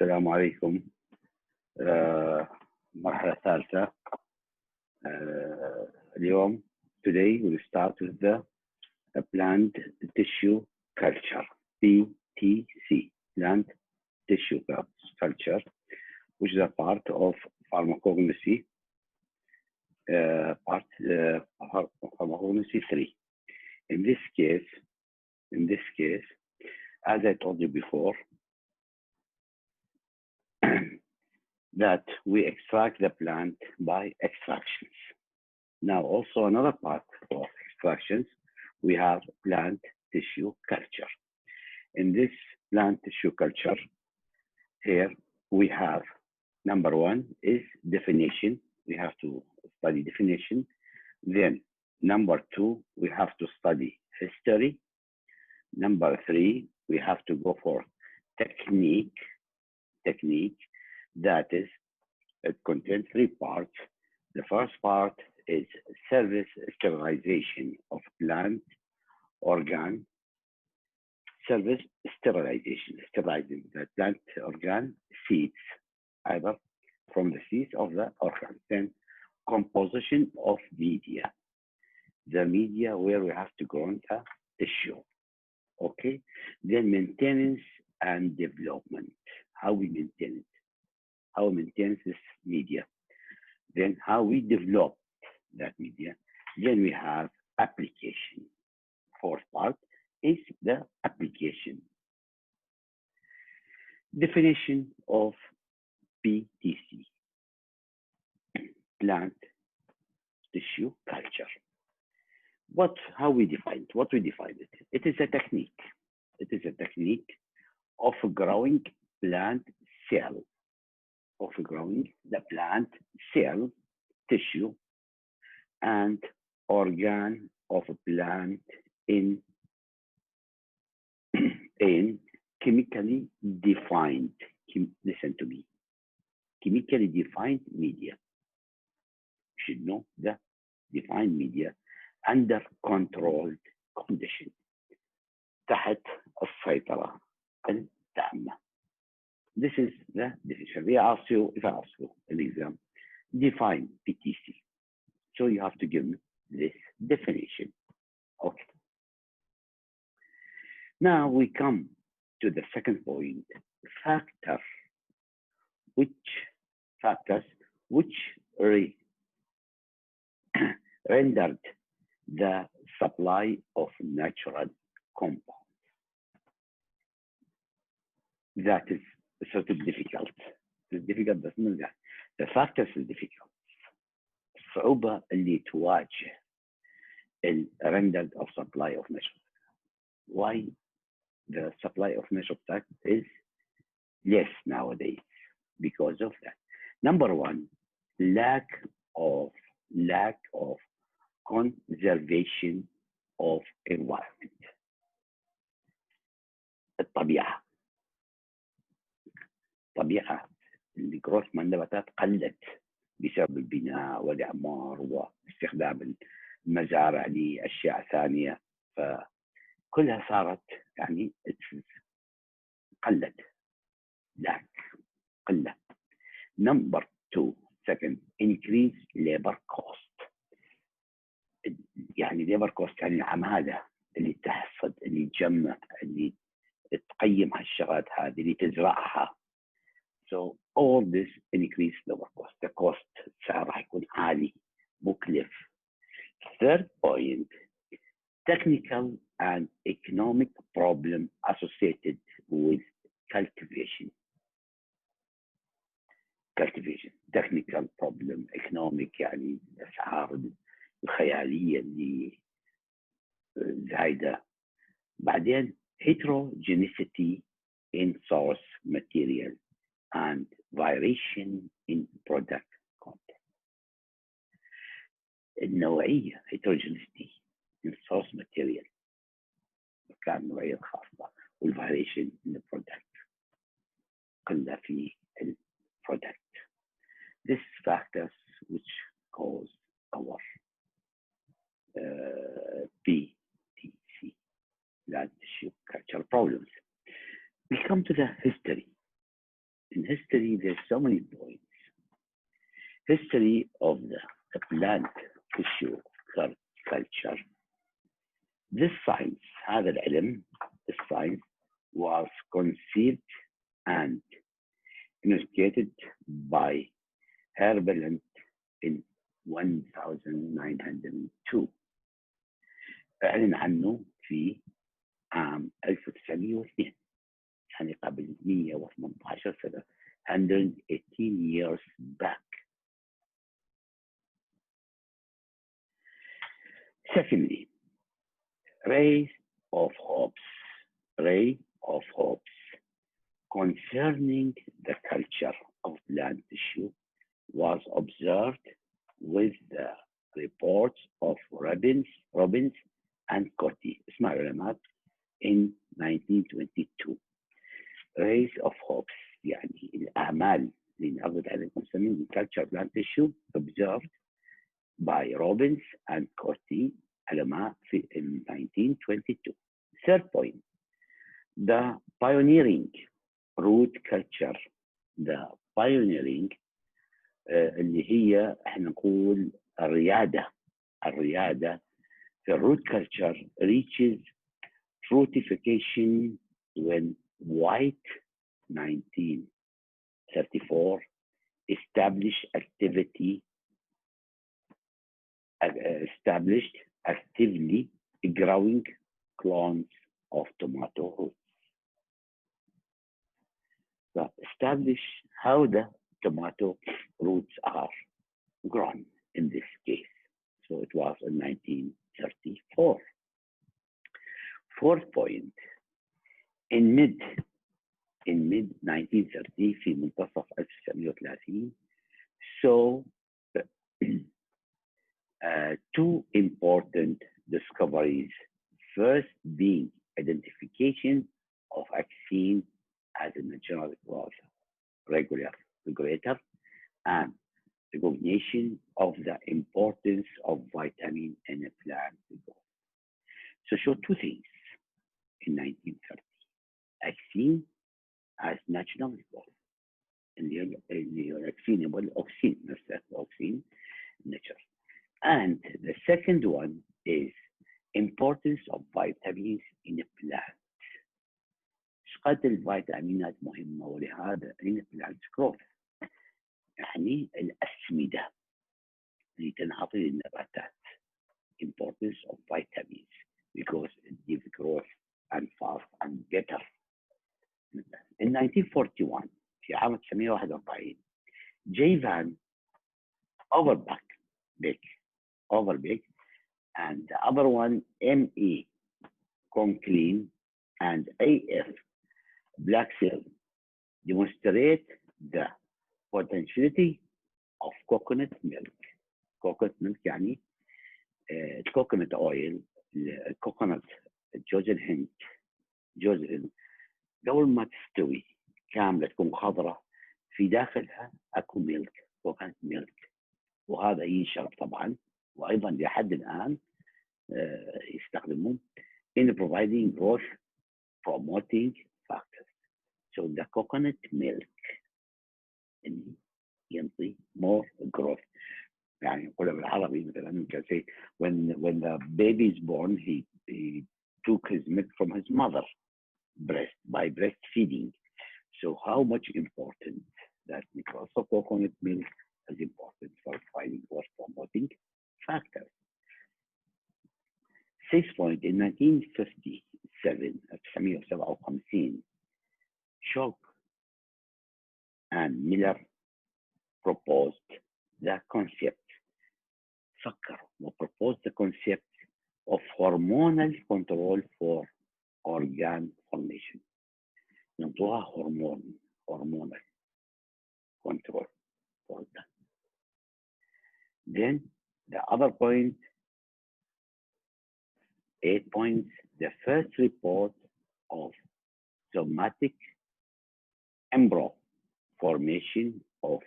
السلام عليكم. المرحلة الثالثة. اليوم today we'll start with the plant tissue culture PTC, plant tissue culture, which is a part of pharmacognosy, pharmacognosy 3. In this case, as I told you before, that we extract the plant by extractions. Now, also another part of extractions, we have plant tissue culture. In this plant tissue culture, here we have number one is definition. We have to study definition. Then number two, we have to study history. Number three, we have to go for technique. That is, it contains three parts. The first part is service sterilization of plant organ. Service sterilization, sterilizing the plant organ seeds, either from the seeds of the organ. Then composition of media, the media where we have to grow the tissue. Okay. Then maintenance and development, how we maintain it, how we maintain this media, then how we develop that media. Then we have application. Fourth part is the application. Definition of PTC, plant tissue culture. How we define it? What we define it? It is a technique. It is a technique of growing plant cell, tissue, and organ of a plant in chemically defined, listen to me, chemically defined media. You should know the defined media under controlled condition, تحت السيطرة التامة. This is the definition. If I ask you an exam, define PTC. So you have to give me this definition. Okay. Now we come to the second point, factors which rendered the supply of natural compounds. That is sort of difficult. It's difficult بس نرجع. The factors is difficult. الصعوبة اللي تواجه rendered of supply of natural. Why the supply of natural is less nowadays? Because of that. Number one, lack of conservation of environment. الطبيعة الجروث من النباتات قلت بسبب البناء والإعمار واستخدام المزارع لأشياء ثانية، فكلها صارت يعني قلة. Number two, second, increase labor cost. يعني labor cost يعني العمالة اللي تحصد، اللي تجمع، اللي تقيم هالشغلات هذه، اللي تزرعها. So all this increase labor cost. The cost سعر راح يكون عالي مكلف. Third point, technical and economic problem associated with cultivation. Technical problem, economic يعني الأسعار الخيالية اللي زايدة. بعدين heterogeneity in source material and variation in product content. النوعية heterogeneity in source material كان النوعية الخاصة، والvariation in the product قلة في product. These factors which cause our PTC, plant tissue culture problems. We come to the history. in history, there's so many points. History of the plant tissue culture. This science, هذا العلم, this science was conceived and initiated by Herbert in 1902. أعلن عنه في عام 1902، يعني قبل 118 سنة، 118 years back. Secondly, ray of hopes concerning the culture of plant tissue was observed with the reports of Robbins and Coty, اسمها علامات, in 1922. Rays of hopes يعني الأعمال اللي نعرض عليها concerning the culture of plant tissue observed by Robbins and Coty علماء in 1922. Third point, the pioneering root culture, the pioneering اللي هي احنا نقول الريادة في root culture reaches fructification when White 1934 established actively growing clones of tomato roots. So establish how the tomato roots are grown in this case. So it was in 1934. Fourth point, in mid 1930 في منتصف 1930 so two important discoveries. First being identification of vaccine as a natural regulator and recognition of the importance of vitamin in a plant growth. So show two things in 1930. Vaccine as natural growth. اللي هي vaccine والأوكسين نفسه vaccine natural. And the second one is importance of vitamins in a plant. قد الفيتامينات مهمة ولهذا in plant growth. يعني الأسمدة اللي تنعطي للنباتات. Importance of vitamins because it gives growth and fast and better. In 1941 في عام 1941 J. Van Overbeek and the other one M.E. Conklin and A.F. Blackfield demonstrate the potentiality of coconut milk. Coconut milk يعني coconut oil, coconut جوز الهند قبل ما تستوي كاملة تكون خضراء في داخلها اكو ميلك coconut milk وهذا ينشرب طبعا وايضا لحد الان يستخدمون in providing growth promoting factors. So the coconut milk ينطي more growth. يعني نقولها بالعربي مثلا say when the baby is born he took his milk from his mother breast by breastfeeding. So how much important that because of coconut milk is important for providing growth promoting factors. 6 point in 1957 Schock and Miller proposed the concept of hormonal control for organ formation. ينطوها hormonal control for that. Then the other point, 8 points, the first report of somatic embryo formation of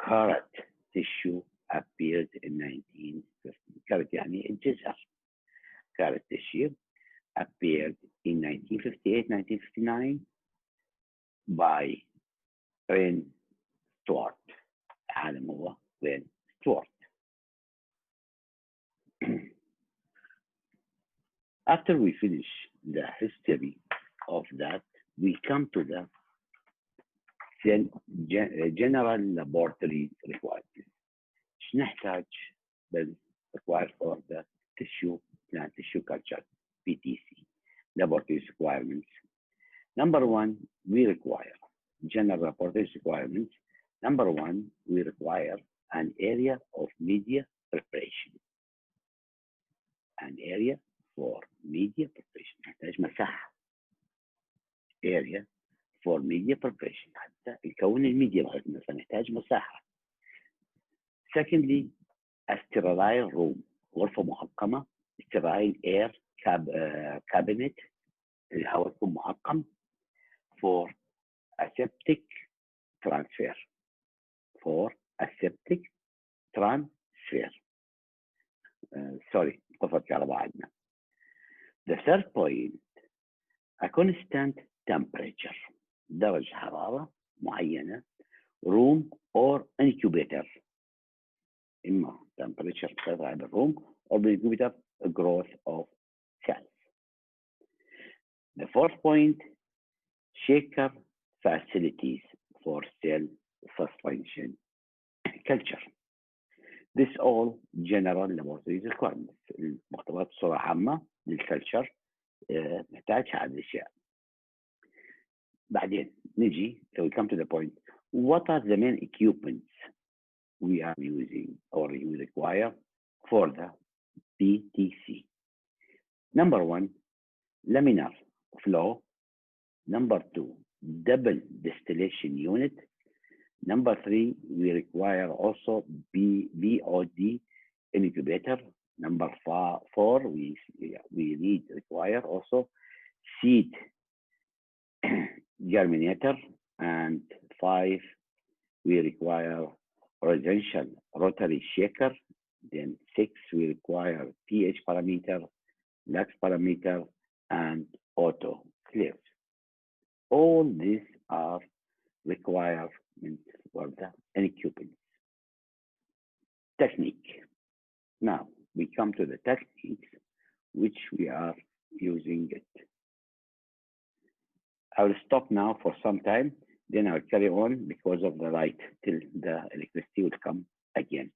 carrot tissue appeared in 1950. carrot يعني الجزء. carrot tissue appeared in 1958-1959 by رين ستوارت. عالم هو رين ستوارت. After we finish the history of that, we come to the general laboratory requirements. ايش نحتاج required for the plant tissue culture PTC laboratory requirements. Number one, we require general laboratory requirements. Number one, we require an area of media preparation. An area for media preparation. نحتاج مساحة. Area for media preparation. حتى يكون الميديا بحيث نحتاج مساحة. Secondly, a sterile room. غرفة محكمة. Sterile air cabinet. الهواء يكون محكم. For aseptic transfer. For aseptic transfer. Sorry, اتفقت على بعضنا. The third point, a constant temperature. درجة حرارة معينة. Room or incubator. إما temperature ترفع بالروم or incubator growth of cells. The fourth point, shaker facilities for cell suspension culture. This all general laboratory requirements. المختبرات بصورة عامة للكلتشر نحتاج هذه الأشياء. بعدين نجي, so we come to the point, what are the main equipments we are using or we require for the PTC? Number one, laminar flow. Number two, double distillation unit. Number three, we require also BOD incubator. Number four, we require also seed germinator. And five, we require residential rotary shaker. Then six, we require pH parameter, lux parameter, and autoclave. All these are requirements for the equipment. Technique. Now we come to the techniques which we are using it. I will stop now for some time, then I'll carry on because of the light till the electricity will come again.